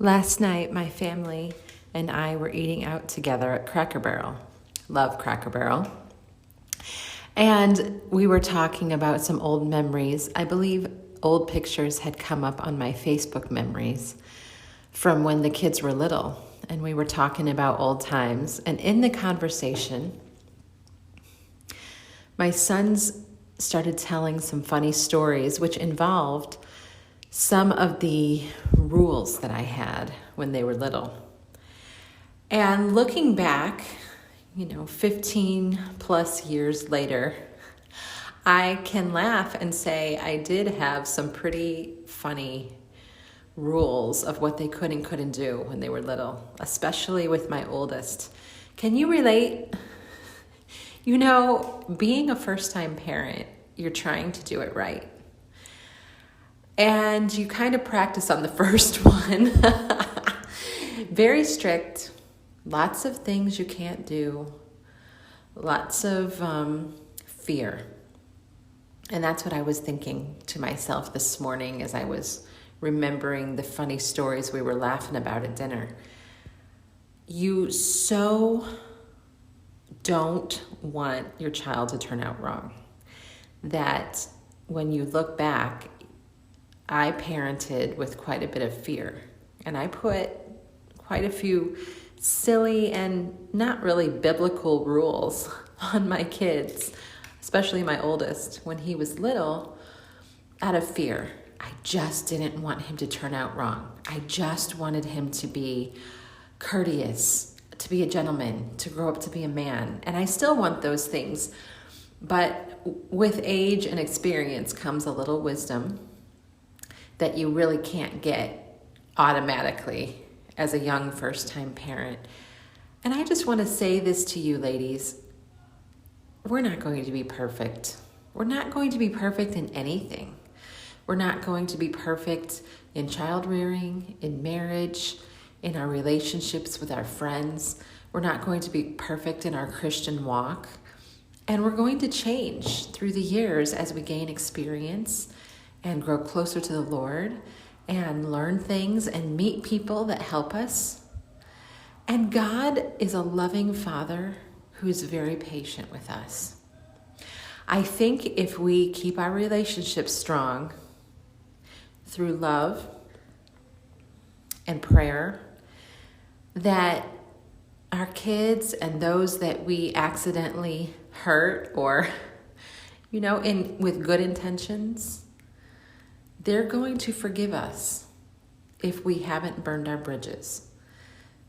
Last night, my family and I were eating out together at Cracker Barrel. Love Cracker Barrel. And we were talking about some old memories. I believe old pictures had come up on my Facebook memories from when the kids were little. And we were talking about old times. And in the conversation, my sons started telling some funny stories, which involved some of the rules that I had when they were little. And looking back, 15 plus years later, I can laugh and say I did have some pretty funny rules of what they could and couldn't do when they were little, especially with my oldest. Can you relate? Being a first-time parent, you're trying to do it right. And you kind of practice on the first one. Very strict, lots of things you can't do, lots of fear. And that's what I was thinking to myself this morning as I was remembering the funny stories we were laughing about at dinner. You so don't want your child to turn out wrong that when you look back, I parented with quite a bit of fear, and I put quite a few silly and not really biblical rules on my kids, especially my oldest, when he was little, out of fear. I just didn't want him to turn out wrong. I just wanted him to be courteous, to be a gentleman, to grow up to be a man. And I still want those things, but with age and experience comes a little wisdom that you really can't get automatically as a young first-time parent. And I just want to say this to you ladies. We're not going to be perfect. We're not going to be perfect in anything. We're not going to be perfect in child rearing, in marriage, in our relationships with our friends. We're not going to be perfect in our Christian walk. And we're going to change through the years as we gain experience and grow closer to the Lord and learn things and meet people that help us. And God is a loving Father who is very patient with us. I think if we keep our relationships strong through love and prayer, that our kids and those that we accidentally hurt or, with good intentions, they're going to forgive us if we haven't burned our bridges.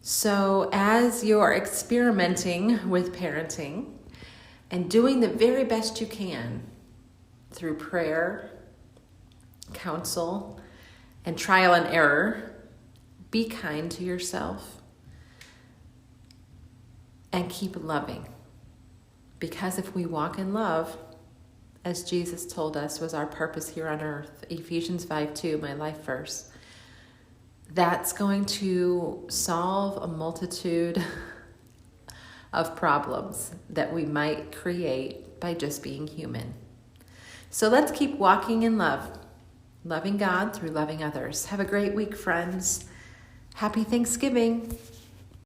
So as you're experimenting with parenting and doing the very best you can through prayer, counsel, and trial and error, be kind to yourself and keep loving. Because if we walk in love, as Jesus told us was our purpose here on earth, Ephesians 5:2, my life verse, that's going to solve a multitude of problems that we might create by just being human. So let's keep walking in love, loving God through loving others. Have a great week, friends. Happy Thanksgiving.